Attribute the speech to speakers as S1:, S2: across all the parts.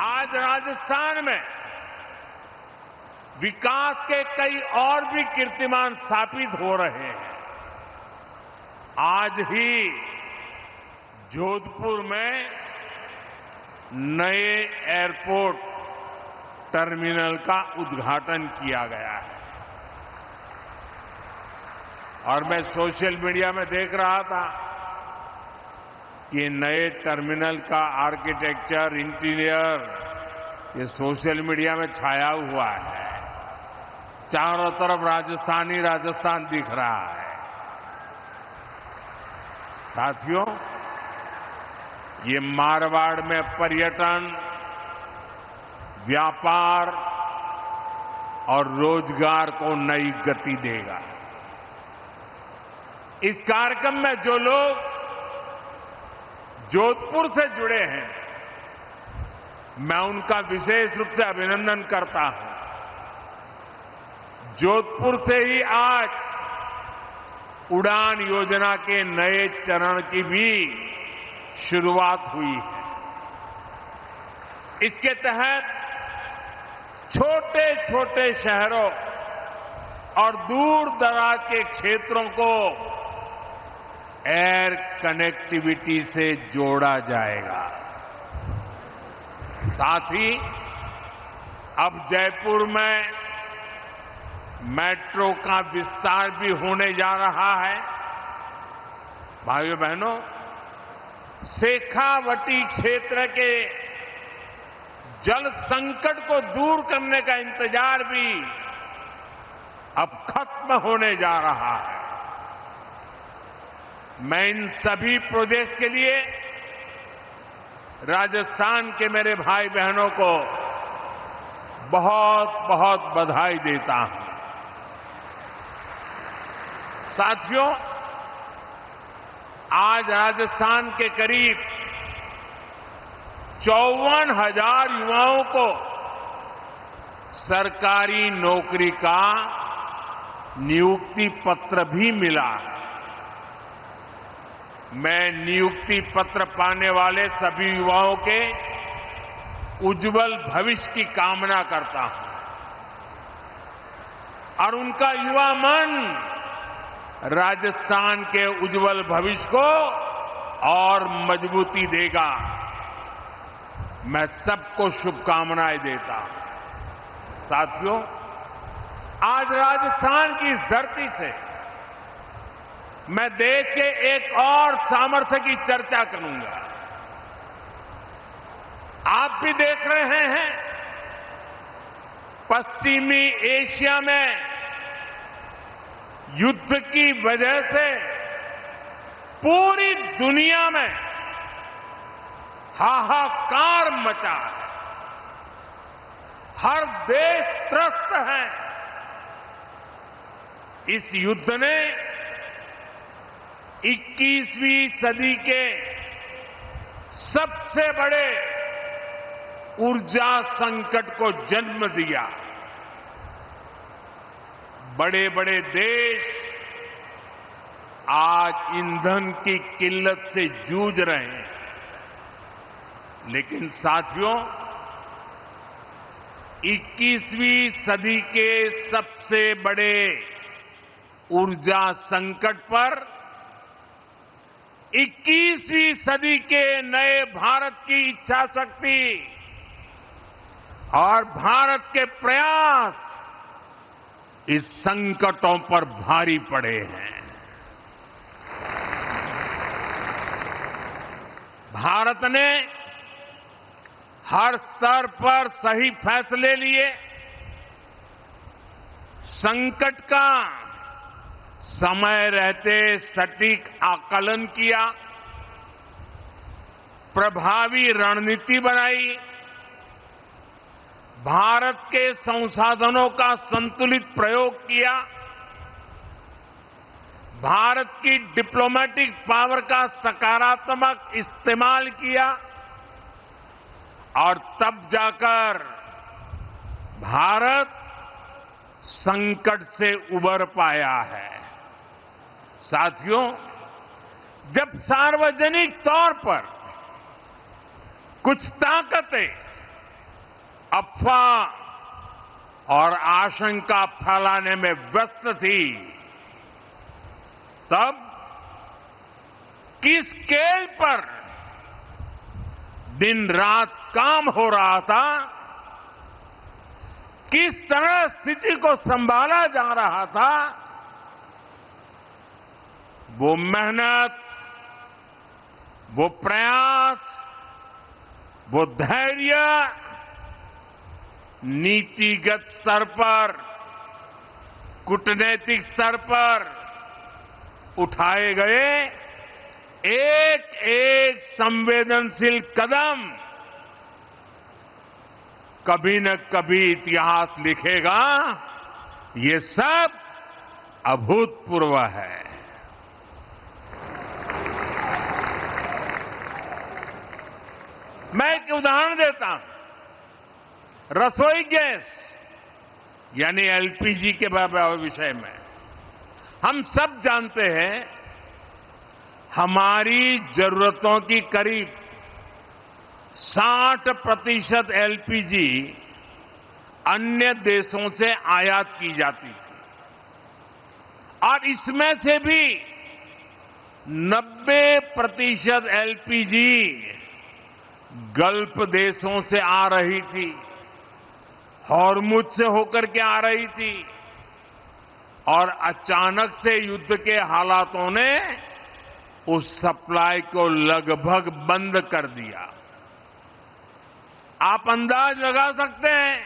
S1: आज राजस्थान में विकास के कई और भी कीर्तिमान स्थापित हो रहे हैं। आज ही जोधपुर में नए एयरपोर्ट टर्मिनल का उद्घाटन किया गया है और मैं सोशल मीडिया में देख रहा था कि नए टर्मिनल का आर्किटेक्चर, इंटीरियर ये सोशल मीडिया में छाया हुआ है। चारों तरफ राजस्थान दिख रहा है। साथियों, ये मारवाड़ में पर्यटन, व्यापार और रोजगार को नई गति देगा। इस कार्यक्रम में जो लोग जोधपुर से जुड़े हैं, मैं उनका विशेष रूप से अभिनंदन करता हूं। जोधपुर से ही आज उड़ान योजना के नए चरण की भी शुरुआत हुई है। इसके तहत छोटे छोटे शहरों और दूर दराज के क्षेत्रों को एयर कनेक्टिविटी से जोड़ा जाएगा। साथ ही अब जयपुर में मेट्रो का विस्तार भी होने जा रहा है। भाइयों बहनों, शेखावटी क्षेत्र के जल संकट को दूर करने का इंतजार भी अब खत्म होने जा रहा है। मैं इन सभी प्रोजेक्ट्स के लिए राजस्थान के मेरे भाई बहनों को बहुत बहुत बधाई देता हूं। साथियों, आज राजस्थान के करीब 54,000 युवाओं को सरकारी नौकरी का नियुक्ति पत्र भी मिला है। मैं नियुक्ति पत्र पाने वाले सभी युवाओं के उज्जवल भविष्य की कामना करता हूं और उनका युवा मन राजस्थान के उज्जवल भविष्य को और मजबूती देगा। मैं सबको शुभकामनाएं देता हूं। साथियों, आज राजस्थान की इस धरती से मैं देश के एक और सामर्थ्य की चर्चा करूंगा। आप भी देख रहे हैं, पश्चिमी एशिया में युद्ध की वजह से पूरी दुनिया में हाहाकार मचा है। हर देश त्रस्त है। इस युद्ध ने 21वीं सदी के सबसे बड़े ऊर्जा संकट को जन्म दिया। बड़े बड़े देश आज ईंधन की किल्लत से जूझ रहे हैं। लेकिन साथियों, 21वीं सदी के सबसे बड़े ऊर्जा संकट पर 21वीं सदी के नए भारत की इच्छा शक्ति और भारत के प्रयास इस संकटों पर भारी पड़े हैं। भारत ने हर स्तर पर सही फैसले लिए, संकट का समय रहते सटीक आकलन किया, प्रभावी रणनीति बनाई, भारत के संसाधनों का संतुलित प्रयोग किया, भारत की डिप्लोमेटिक पावर का सकारात्मक इस्तेमाल किया और तब जाकर भारत संकट से उबर पाया है। साथियों, जब सार्वजनिक तौर पर कुछ ताकतें अफवाह और आशंका फैलाने में व्यस्त थी, तब किस स्केल पर दिन रात काम हो रहा था, किस तरह स्थिति को संभाला जा रहा था, वो मेहनत, वो प्रयास, वो धैर्य नीतिगत स्तर पर, कूटनैतिक स्तर पर उठाए गए एक एक संवेदनशील कदम कभी न कभी इतिहास लिखेगा। ये सब अभूतपूर्व है। मैं एक उदाहरण देता हूं। रसोई गैस यानी एलपीजी के विषय में हम सब जानते हैं, हमारी जरूरतों की करीब 60% एलपीजी अन्य देशों से आयात की जाती थी और इसमें से भी 90% एलपीजी गल्फ देशों से आ रही थी, हॉर्मुज से होकर के आ रही थी और अचानक से युद्ध के हालातों ने उस सप्लाई को लगभग बंद कर दिया। आप अंदाज लगा सकते हैं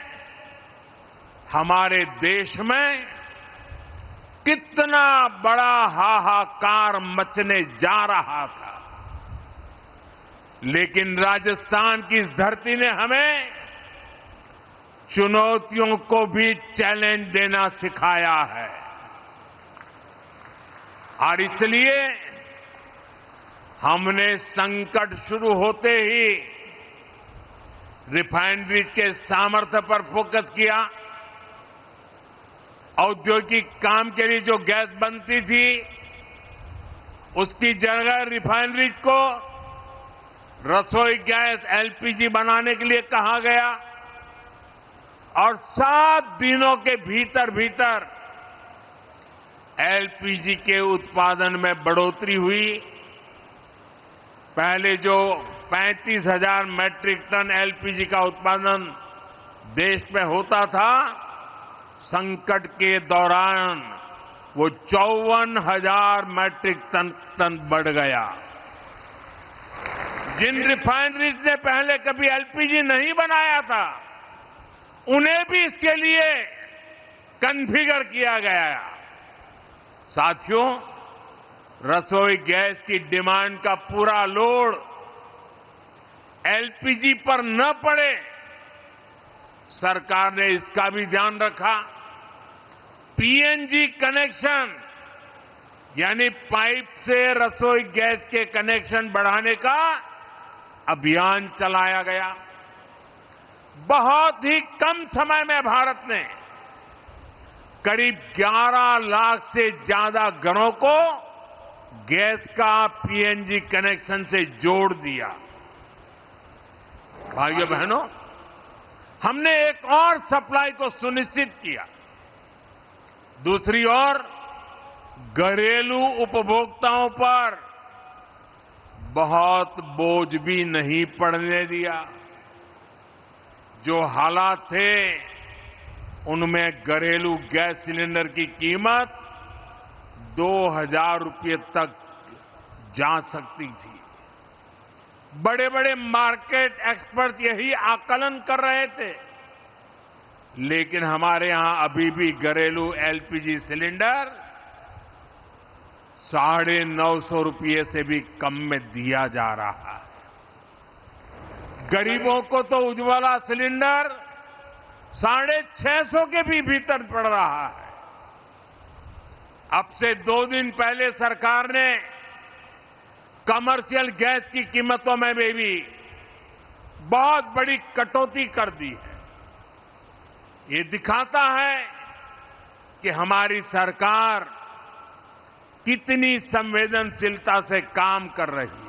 S1: हमारे देश में कितना बड़ा हाहाकार मचने जा रहा था। लेकिन राजस्थान की इस धरती ने हमें चुनौतियों को भी चैलेंज देना सिखाया है और इसलिए हमने संकट शुरू होते ही रिफाइनरीज के सामर्थ्य पर फोकस किया। औद्योगिक काम के लिए जो गैस बनती थी उसकी जगह रिफाइनरीज को रसोई गैस एलपीजी बनाने के लिए कहा गया और 7 दिनों के भीतर भीतर एलपीजी के उत्पादन में बढ़ोतरी हुई। पहले जो 35,000 मैट्रिक टन एलपीजी का उत्पादन देश में होता था, संकट के दौरान वो 54,000 मैट्रिक टन बढ़ गया। जिन रिफाइनरीज ने पहले कभी एलपीजी नहीं बनाया था, उन्हें भी इसके लिए कॉन्फ़िगर किया गया। साथियों, रसोई गैस की डिमांड का पूरा लोड एलपीजी पर न पड़े, सरकार ने इसका भी ध्यान रखा। पीएनजी कनेक्शन यानी पाइप से रसोई गैस के कनेक्शन बढ़ाने का अभियान चलाया गया। बहुत ही कम समय में भारत ने करीब 11 लाख से ज्यादा घरों को गैस का पीएनजी कनेक्शन से जोड़ दिया। भाइयों बहनों, हमने एक और सप्लाई को सुनिश्चित किया। दूसरी ओर घरेलू उपभोक्ताओं पर बहुत बोझ भी नहीं पड़ने दिया। जो हालात थे उनमें घरेलू गैस सिलेंडर की कीमत 2,000 रुपये तक जा सकती थी। बड़े बड़े मार्केट एक्सपर्ट यही आकलन कर रहे थे, लेकिन हमारे यहां अभी भी घरेलू एलपीजी सिलेंडर 950 रुपये से भी कम में दिया जा रहा है। गरीबों को तो उज्ज्वला सिलेंडर 650 के भी भीतर पड़ रहा है। अब से 2 दिन पहले सरकार ने कमर्शियल गैस की कीमतों में भी बहुत बड़ी कटौती कर दी है। ये दिखाता है कि हमारी सरकार कितनी संवेदनशीलता से काम कर रही है।